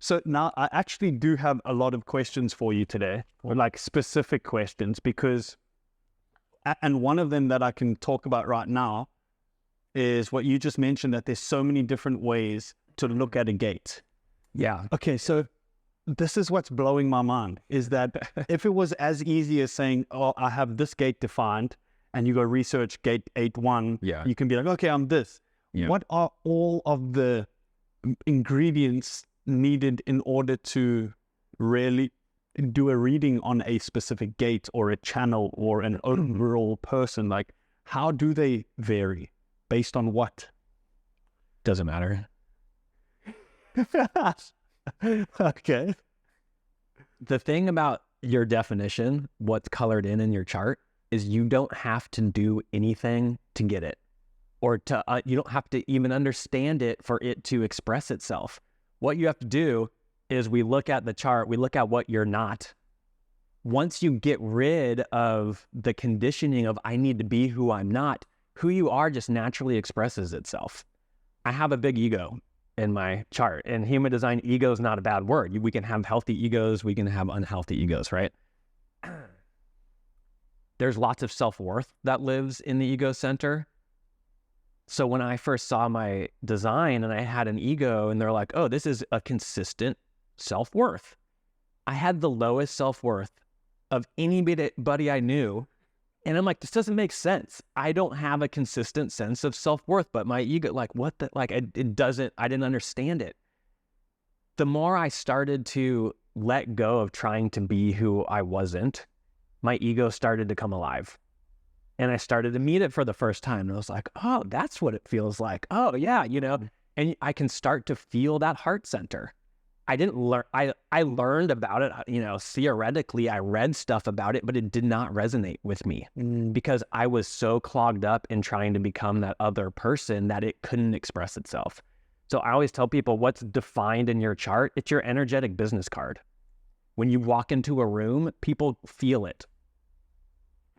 So now I actually do have a lot of questions for you today, or like specific questions, because, and one of them that I can talk about right now is what you just mentioned, that there's so many different ways to look at a gate. Yeah. Okay, so this is what's blowing my mind, is that if it was as easy as saying, oh, I have this gate defined, and you go research gate 8-1, Yeah. you can be like, okay, I'm this. Yeah. What are all of the ingredients needed in order to really do a reading on a specific gate or a channel or an overall person? Like, how do they vary? Based on what? Doesn't matter. Okay. The thing about your definition, what's colored in your chart, is you don't have to do anything to get it, or to you don't have to even understand it for it to express itself. What you have to do is we look at the chart, we look at what you're not. Once you get rid of the conditioning of I need to be who I'm not, who you are just naturally expresses itself. I have a big ego in my chart. In human design, ego is not a bad word. We can have healthy egos, we can have unhealthy egos, right? There's lots of self-worth that lives in the ego center. So when I first saw my design and I had an ego and they're like, oh, this is a consistent self-worth. I had the lowest self-worth of anybody I knew. And I'm like, this doesn't make sense. I don't have a consistent sense of self-worth, but my ego, like, what the, like, it doesn't, I didn't understand it. The more I started to let go of trying to be who I wasn't, my ego started to come alive. And I started to meet it for the first time. And I was like, oh, that's what it feels like. Oh, yeah, you know, and I can start to feel that heart center. I didn't learn, I learned about it, you know, theoretically, I read stuff about it, but it did not resonate with me because I was so clogged up in trying to become that other person that it couldn't express itself. So I always tell people what's defined in your chart, it's your energetic business card. When you walk into a room, people feel it,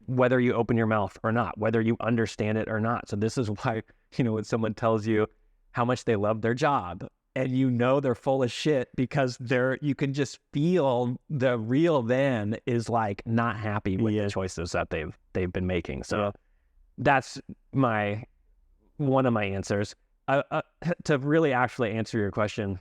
whether you open your mouth or not, whether you understand it or not. So this is why, you know, when someone tells you how much they love their job, and you know they're full of shit because you can just feel the real them is like not happy with the choices that they've been making. So that's one of my answers. To really actually answer your question,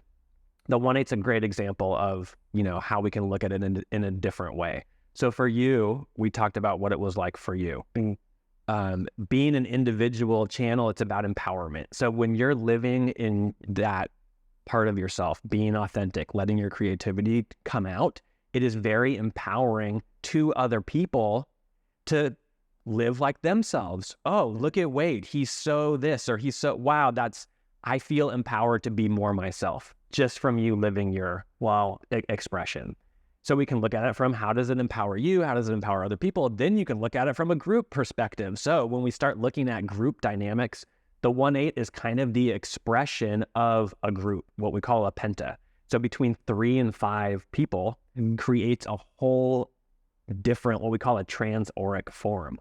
the 1/8's a great example of, you know, how we can look at it in a different way. So for you, we talked about what it was like for you. Being an individual channel, it's about empowerment. So when you're living in that part of yourself, being authentic, letting your creativity come out, it is very empowering to other people to live like themselves. Oh, look at Wade. He's so this, or he's so, wow, I feel empowered to be more myself just from you living your expression. So we can look at it from how does it empower you? How does it empower other people? Then you can look at it from a group perspective. So when we start looking at group dynamics, the 1/8 is kind of the expression of a group, what we call a penta. So between 3 and 5 people creates a whole different, what we call a trans-auric form.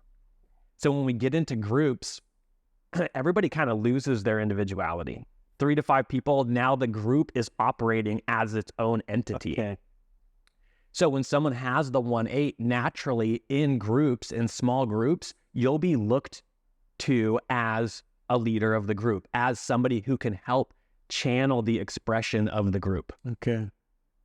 So when we get into groups, everybody kind of loses their individuality. 3 to 5 people, now the group is operating as its own entity. Okay. So when someone has the 1/8, naturally in groups, in small groups, you'll be looked to as a leader of the group, as somebody who can help channel the expression of the group. Okay.